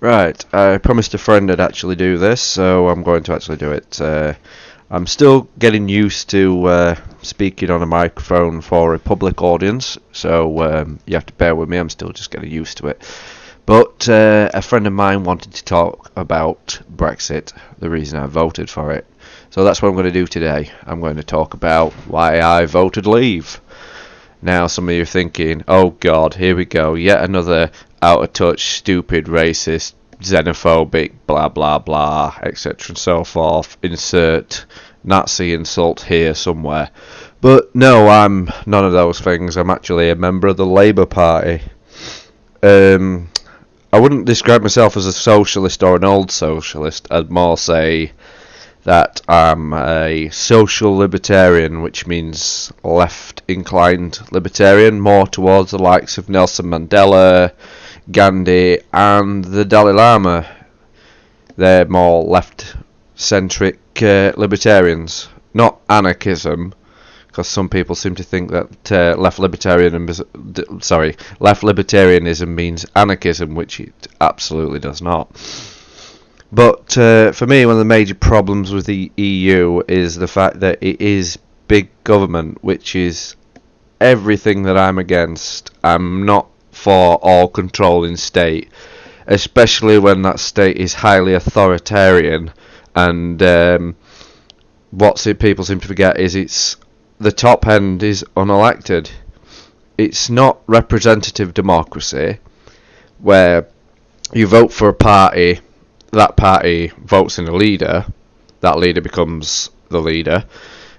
Right, I promised a friend I'd actually do this, so I'm going to actually do it. I'm still getting used to speaking on a microphone for a public audience, so you have to bear with me, I'm still just getting used to it. But a friend of mine wanted to talk about Brexit, the reason I voted for it. So that's what I'm going to do today. I'm going to talk about why I voted Leave. Now some of you are thinking, oh god, here we go, yet another out of touch, stupid, racist, xenophobic, blah blah blah, etc. and so forth. Insert Nazi insult here somewhere. But no, I'm none of those things. I'm actually a member of the Labour Party. I wouldn't describe myself as a socialist or an old socialist. I'd more say that I'm a social libertarian, which means left-inclined libertarian, more towards the likes of Nelson Mandela, Gandhi, and the Dalai Lama. They're more left-centric libertarians, not anarchism, because some people seem to think that left libertarianism means anarchism, which it absolutely does not. But for me, one of the major problems with the EU is the fact that it is big government, which is everything that I'm against. I'm not for all-controlling state, especially when that state is highly authoritarian. And people seem to forget is it's the top end is unelected. It's not representative democracy, where you vote for a party. That party votes in a leader, that leader becomes the leader.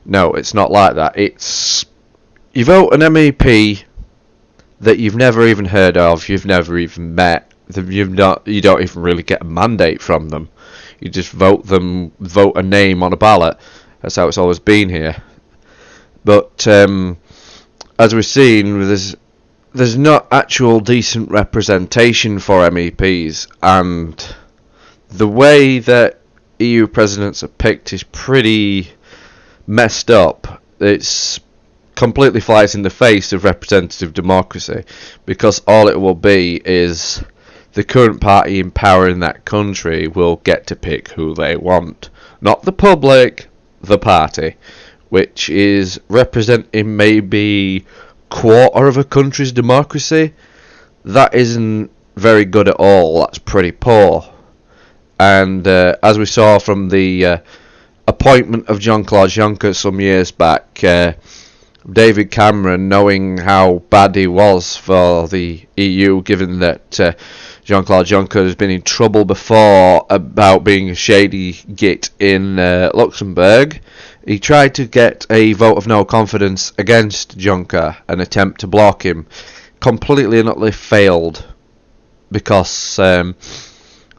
No, it's not like that. It's you vote an MEP that you've never even heard of, you've never even met, you don't even really get a mandate from them. You just vote a name on a ballot. That's how it's always been here. But as we've seen, there's not actual decent representation for MEPs, and the way that EU presidents are picked is pretty messed up. It's completely flies in the face of representative democracy, because all it will be is the current party in power in that country will get to pick who they want. Not the public, the party, which is representing maybe quarter of a country's democracy. That isn't very good at all. That's pretty poor. And as we saw from the appointment of Jean-Claude Juncker some years back, David Cameron, knowing how bad he was for the EU, given that Jean-Claude Juncker has been in trouble before about being a shady git in Luxembourg, he tried to get a vote of no confidence against Juncker, an attempt to block him. Completely and utterly failed, because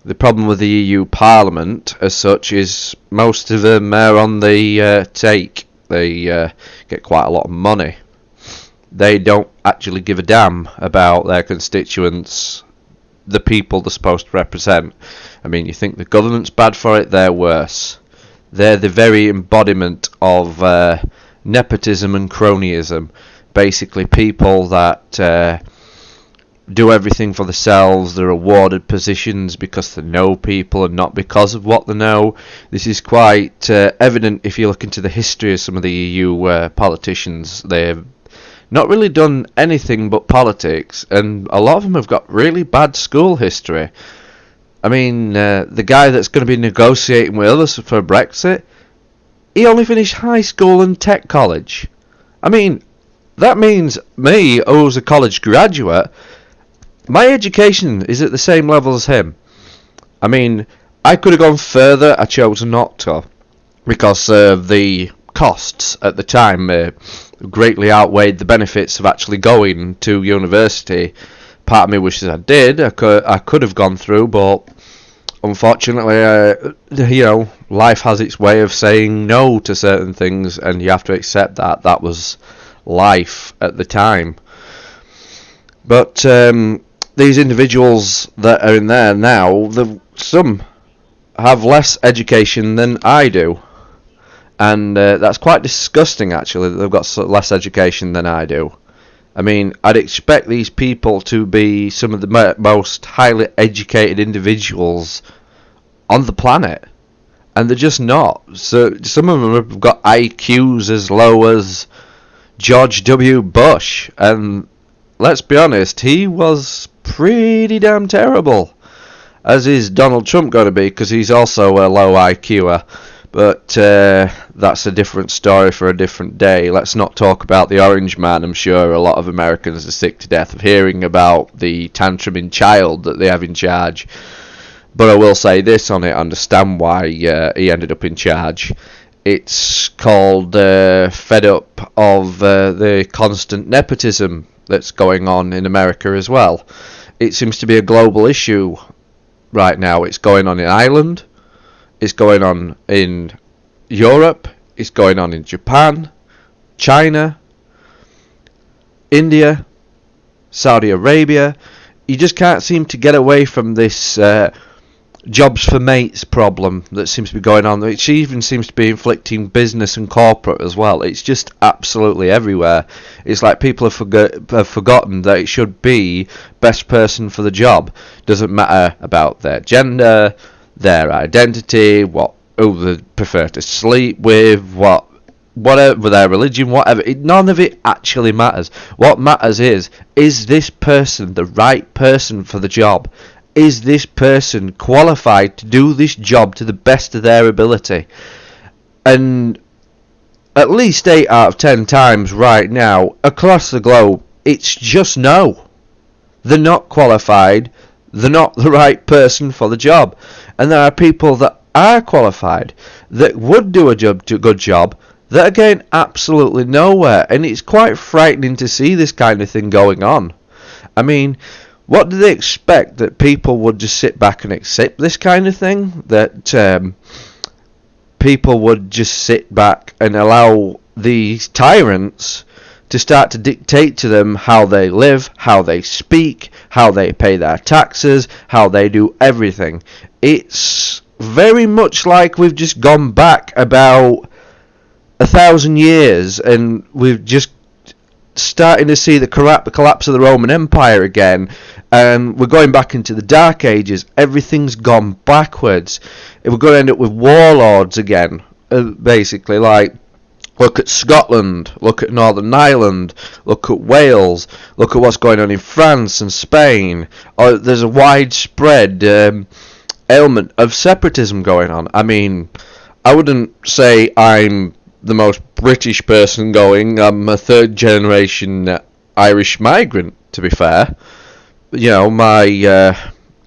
the problem with the EU Parliament, as such, is most of them are on the take. They get quite a lot of money. They don't actually give a damn about their constituents, the people they're supposed to represent. I mean, you think the government's bad for it, they're worse. They're the very embodiment of nepotism and cronyism. Basically, people that do everything for themselves. They're awarded positions because they know people and not because of what they know. This is quite evident if you look into the history of some of the EU politicians. They've not really done anything but politics, and a lot of them have got really bad school history. I mean, the guy that's going to be negotiating with us for Brexit, he only finished high school and tech college. I mean, that means me, who's a college graduate, my education is at the same level as him. I mean, I could have gone further, I chose not to, because the costs at the time greatly outweighed the benefits of actually going to university. Part of me wishes I did. I could have gone through, but unfortunately, life has its way of saying no to certain things, and you have to accept that. That was life at the time. But these individuals that are in there now, some have less education than I do. And that's quite disgusting, actually, that they've got less education than I do. I mean, I'd expect these people to be some of the most highly educated individuals on the planet, and they're just not. So some of them have got IQs as low as George W. Bush, and let's be honest, he was pretty damn terrible. As is Donald Trump going to be, because he's also a low IQer. But that's a different story for a different day. Let's not talk about the Orange Man. I'm sure a lot of Americans are sick to death of hearing about the tantruming child that they have in charge. But I will say this on it, I understand why he ended up in charge. It's called fed up of the constant nepotism that's going on in America as well. It seems to be a global issue right now. It's going on in Ireland, it's going on in Europe, it's going on in Japan, China, India, Saudi Arabia. You just can't seem to get away from this jobs for mates problem that seems to be going on, which even seems to be inflicting business and corporate as well. It's just absolutely everywhere. It's like people have forgotten that it should be best person for the job. Doesn't matter about their gender, their identity, who they prefer to sleep with, whatever their religion, whatever. None of it actually matters. What matters is this person the right person for the job? Is this person qualified to do this job to the best of their ability? And at least 8 out of 10 times right now, across the globe, it's just no. They're not qualified. They're not the right person for the job. And there are people that are qualified, that would do a good job, that are getting absolutely nowhere. And it's quite frightening to see this kind of thing going on. I mean, what do they expect? That people would just sit back and accept this kind of thing? That people would just sit back and allow these tyrants to start to dictate to them how they live, how they speak, how they pay their taxes, how they do everything? It's very much like we've just gone back about 1,000 years, and we've just starting to see the collapse of the Roman Empire again, and we're going back into the Dark Ages. Everything's gone backwards. We're going to end up with warlords again, basically. Like, look at Scotland, look at Northern Ireland, look at Wales, look at what's going on in France and Spain. There's a widespread ailment of separatism going on. I mean, I wouldn't say I'm the most British person going. I'm a third generation Irish migrant, to be fair. You know, my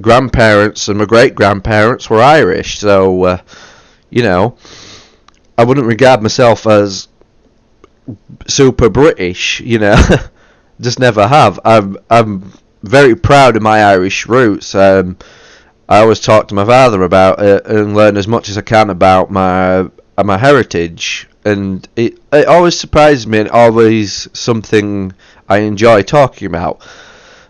grandparents and my great grandparents were Irish, so you know, I wouldn't regard myself as super British, you know. Just never have. I'm very proud of my Irish roots. I always talk to my father about it and learn as much as I can about my heritage. And it always surprises me, and always something I enjoy talking about.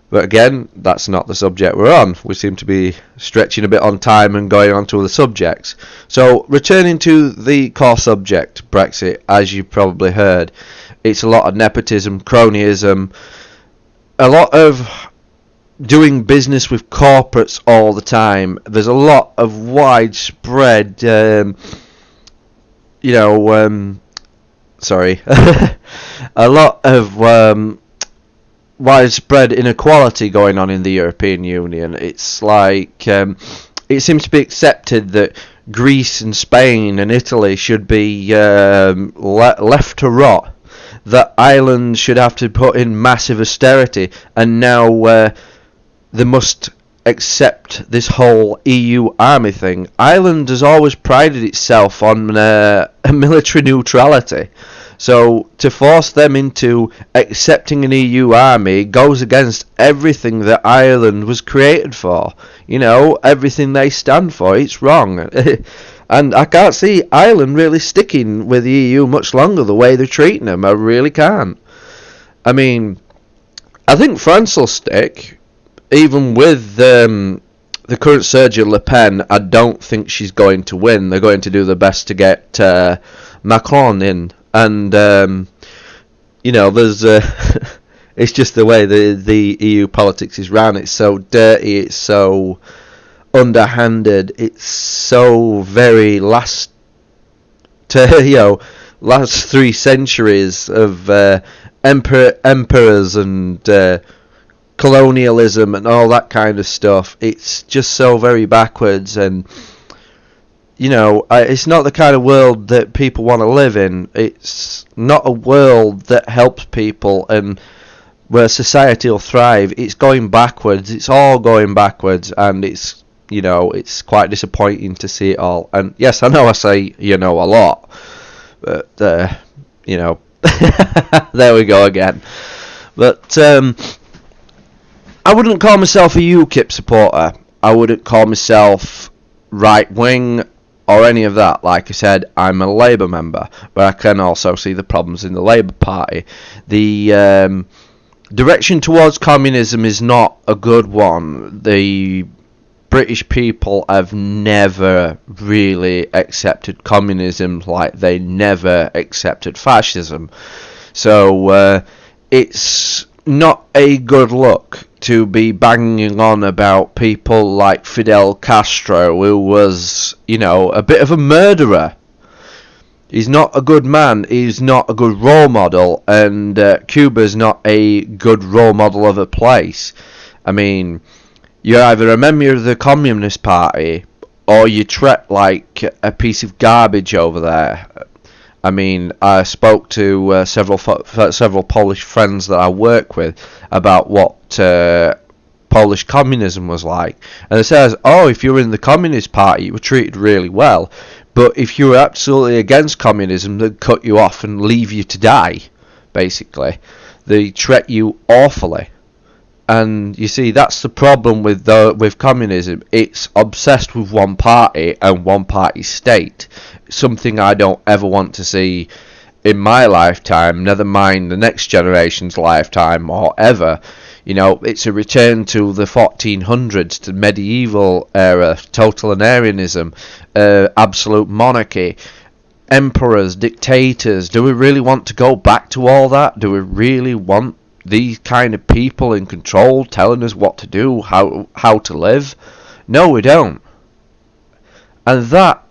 But again, that's not the subject we're on. We seem to be stretching a bit on time and going on to other subjects. So, returning to the core subject, Brexit, as you've probably heard, it's a lot of nepotism, cronyism, a lot of doing business with corporates all the time. There's a lot of widespread a lot of widespread inequality going on in the European Union. It's like it seems to be accepted that Greece and Spain and Italy should be left to rot, that Ireland should have to put in massive austerity, and now they must accept this whole EU army thing. Ireland has always prided itself on military neutrality, so to force them into accepting an EU army goes against everything that Ireland was created for. You know, everything they stand for. It's wrong. And I can't see Ireland really sticking with the EU much longer the way they're treating them. I really can't. I mean, I think France will stick. Even with the current Sergio Le Pen, I don't think she's going to win. They're going to do their best to get Macron in. And, you know, there's It's just the way the EU politics is ran. It's so dirty. It's so underhanded. It's so very last 3 centuries of emperors and colonialism and all that kind of stuff. It's just so very backwards, and it's not the kind of world that people want to live in. It's not a world that helps people and where society will thrive. It's going backwards. It's all going backwards, and it's quite disappointing to see it all. And yes, I know I say a lot, but there we go again. But I wouldn't call myself a UKIP supporter. I wouldn't call myself right wing or any of that. Like I said, I'm a Labour member, but I can also see the problems in the Labour Party. The direction towards communism is not a good one. The British people have never really accepted communism like they never accepted fascism. So it's not a good look to be banging on about people like Fidel Castro, who was, a bit of a murderer. He's not a good man, he's not a good role model, and Cuba's not a good role model of a place. I mean, you're either a member of the Communist Party or you treat like a piece of garbage over there. I mean, I spoke to several Polish friends that I work with about what Polish communism was like, and it says, if you were in the Communist Party, you were treated really well, but if you were absolutely against communism, they'd cut you off and leave you to die. Basically, they treat you awfully. And you see, that's the problem with communism. It's obsessed with one party and one party state. Something I don't ever want to see in my lifetime, never mind the next generation's lifetime or ever. It's a return to the 1400s, to medieval era, totalitarianism, absolute monarchy, emperors, dictators. Do we really want to go back to all that? Do we really want these kind of people in control telling us what to do, how to live? No, we don't. And that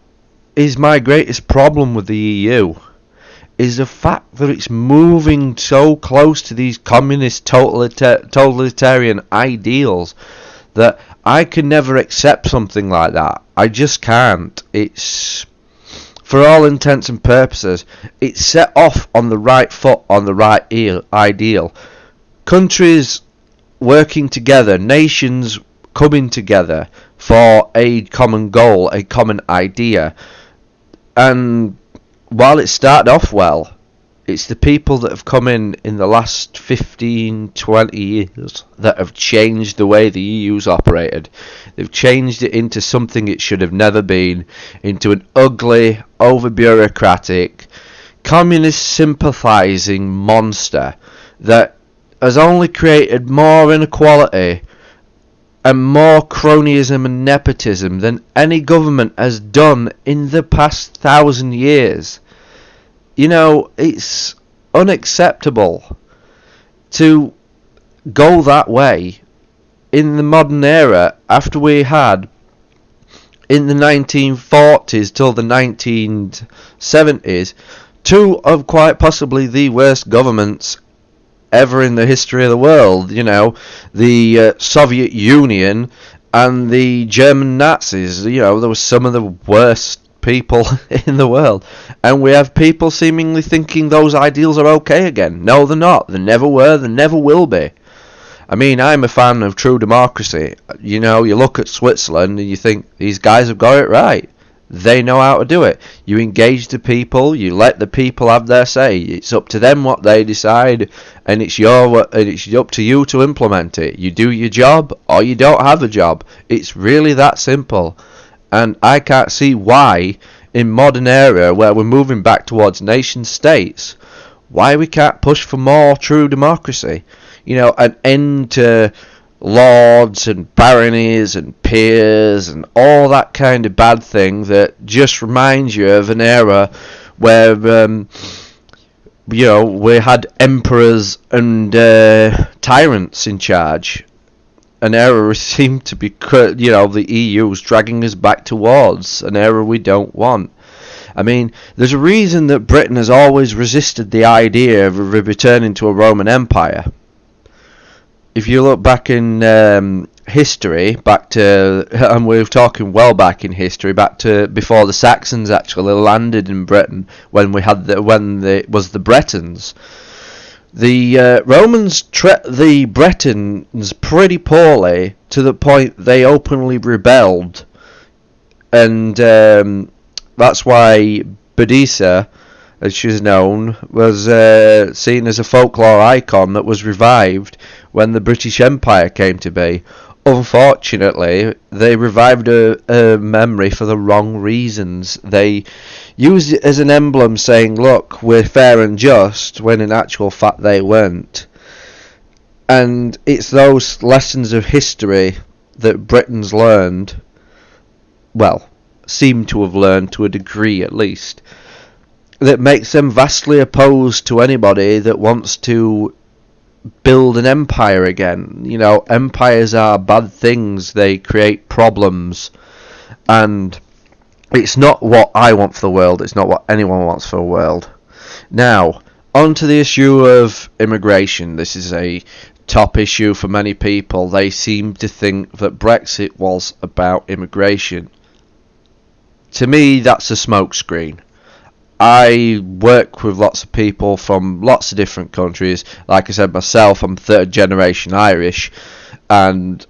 is my greatest problem with the EU, is the fact that it's moving so close to these communist totalitarian ideals that I can never accept something like that. I just can't. It's, for all intents and purposes, it's set off on the right foot, on the right ideal. Countries working together, nations coming together for a common goal, a common idea. And while it started off well, it's the people that have come in the last 15, 20 years that have changed the way the EU's operated. They've changed it into something it should have never been, into an ugly, over-bureaucratic, communist sympathising monster that has only created more inequality and more cronyism and nepotism than any government has done in the past 1,000 years. It's unacceptable to go that way in the modern era after we had, in the 1940s till the 1970s, two of quite possibly the worst governments ever in the history of the world. The Soviet Union and the German Nazis. There were some of the worst people in the world, and we have people seemingly thinking those ideals are okay again. No, they're not. They never were. They never will be. I mean, I'm a fan of true democracy. You look at Switzerland and you think these guys have got it right. They know how to do it. You engage the people, you let the people have their say. It's up to them what they decide, and it's up to you to implement it. You do your job, or you don't have a job. It's really that simple. And I can't see why, in modern era where we're moving back towards nation states, why we can't push for more true democracy. An end to lords and baronies and peers and all that kind of bad thing that just reminds you of an era where we had emperors and tyrants in charge. An era seemed to be, the EU's dragging us back towards an era we don't want. I mean, there's a reason that Britain has always resisted the idea of returning to a Roman Empire. If you look back in history, and we're talking well back in history, back to before the Saxons actually landed in Britain, when it was the Bretons. The Romans treated the Bretons pretty poorly, to the point they openly rebelled, and that's why Boadicea, as she's known, was seen as a folklore icon that was revived when the British Empire came to be. Unfortunately, they revived a memory for the wrong reasons. They used it as an emblem saying, look, we're fair and just, when in actual fact they weren't. And it's those lessons of history that Britons learned, well, seem to have learned to a degree at least, that makes them vastly opposed to anybody that wants to build an empire again. Empires are bad things. They create problems, and it's not what I want for the world. It's not what anyone wants for the world. Now, on to the issue of immigration. This is a top issue for many people. They seem to think that Brexit was about immigration. To me, that's a smokescreen. I work with lots of people from lots of different countries. Like I said myself, I'm third generation Irish, and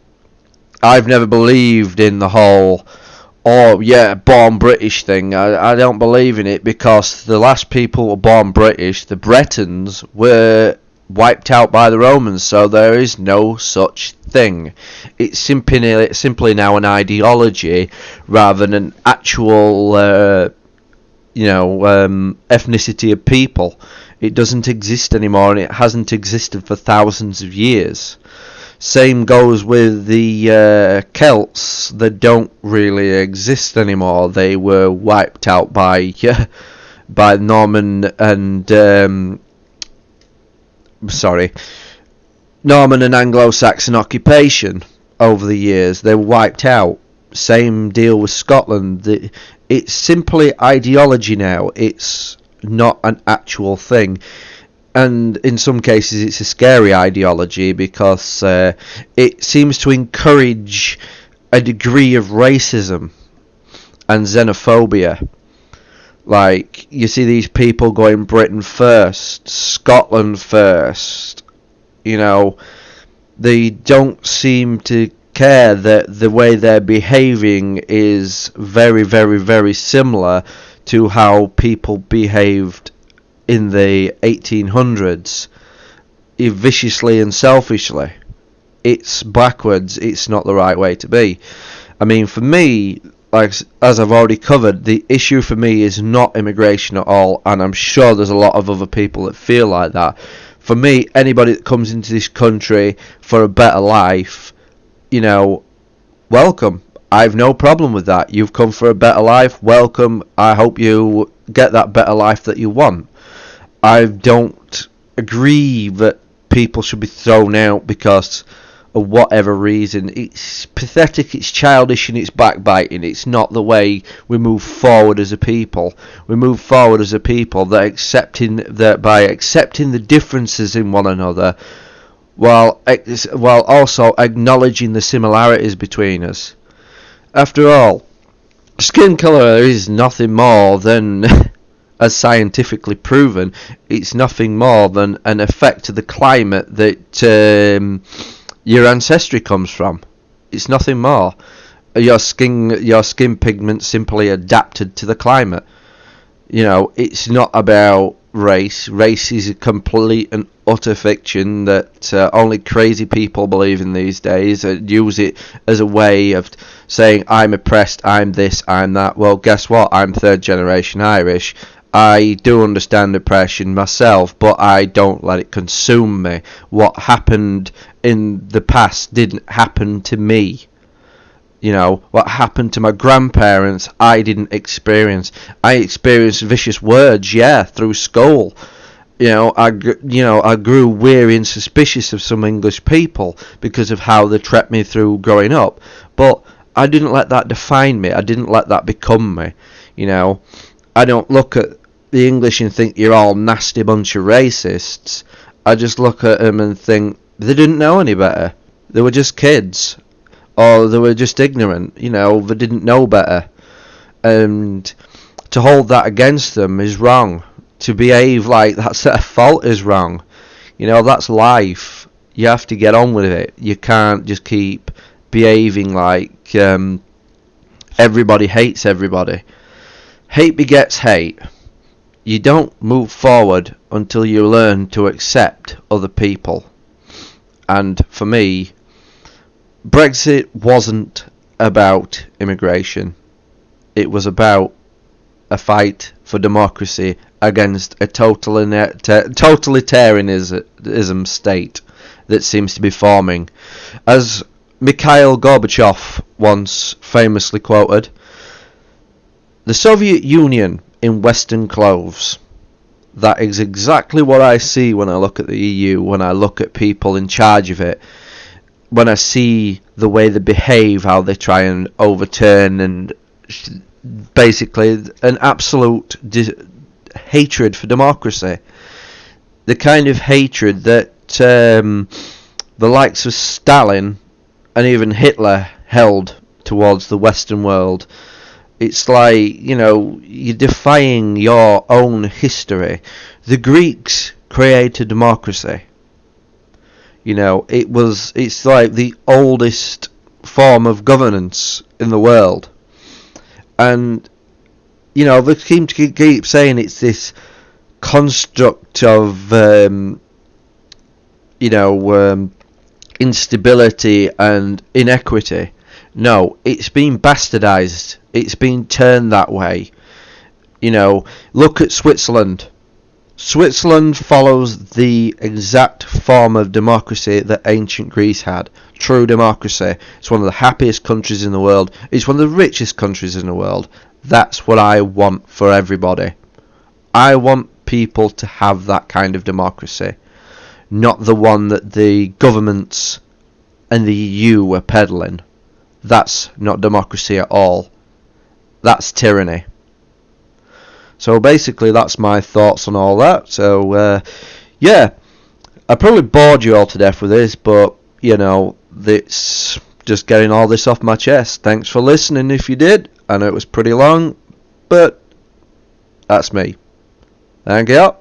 I've never believed in the whole, born British thing. I don't believe in it, because the last people who were born British, the Bretons, were wiped out by the Romans, so there is no such thing. It's simply now an ideology rather than an actual ethnicity of people. It doesn't exist anymore, and it hasn't existed for thousands of years. Same goes with the Celts. They don't really exist anymore. They were wiped out by Norman and Anglo-Saxon occupation over the years. They were wiped out. Same deal with Scotland. It's simply ideology now. It's not an actual thing. And in some cases it's a scary ideology, because it seems to encourage a degree of racism and xenophobia. Like, you see these people going Britain first, Scotland first. They don't seem to care that the way they're behaving is very, very, very similar to how people behaved in the 1800s, viciously and selfishly. It's backwards. It's not the right way to be. I mean, for me, like as I've already covered, the issue for me is not immigration at all, and I'm sure there's a lot of other people that feel like that. For me, anybody that comes into this country for a better life, welcome. I've no problem with that. You've come for a better life, welcome. I hope you get that better life that you want. I don't agree that people should be thrown out because of whatever reason. It's pathetic, it's childish, and it's backbiting. It's not the way we move forward as a people. We move forward as a people by accepting the differences in one another, while also acknowledging the similarities between us. After all, skin colour is nothing more than, as scientifically proven, it's nothing more than an effect of the climate that your ancestry comes from. It's nothing more. Your skin pigment simply adapted to the climate. It's not about race. Race is a complete and utter fiction that only crazy people believe in these days, and use it as a way of saying, I'm oppressed, I'm this, I'm that. Well, guess what? I'm third generation Irish. I do understand oppression myself, but I don't let it consume me. What happened in the past didn't happen to me. What happened to my grandparents, I didn't experience. I experienced vicious words, through school. I grew weary and suspicious of some English people because of how they treated me through growing up. But I didn't let that define me. I didn't let that become me. I don't look at the English and think you're all nasty bunch of racists. I just look at them and think they didn't know any better. They were just kids, or they were just ignorant. They didn't know better, and to hold that against them is wrong. To behave like that's their fault is wrong. That's life. You have to get on with it. You can't just keep behaving like everybody hates everybody. Hate begets hate. You don't move forward until you learn to accept other people. And for me, Brexit wasn't about immigration. It was about a fight for democracy against a totalitarianism state that seems to be forming. As Mikhail Gorbachev once famously quoted, "The Soviet Union in Western clothes." That is exactly what I see when I look at the EU, when I look at people in charge of it, when I see the way they behave, how they try and overturn and basically an absolute hatred for democracy. The kind of hatred that the likes of Stalin and even Hitler held towards the Western world. It's like, you're defying your own history. The Greeks created democracy. It's like the oldest form of governance in the world. And, they seem to keep saying it's this construct of, instability and inequity. No, it's been bastardized. It's been turned that way. Look at Switzerland. Switzerland follows the exact form of democracy that ancient Greece had. True democracy. It's one of the happiest countries in the world. It's one of the richest countries in the world. That's what I want for everybody. I want people to have that kind of democracy. Not the one that the governments and the EU are peddling. That's not democracy at all. That's tyranny. So basically that's my thoughts on all that. So I probably bored you all to death with this, but it's just getting all this off my chest. Thanks for listening if you did. I know it was pretty long, but that's me. Thank you.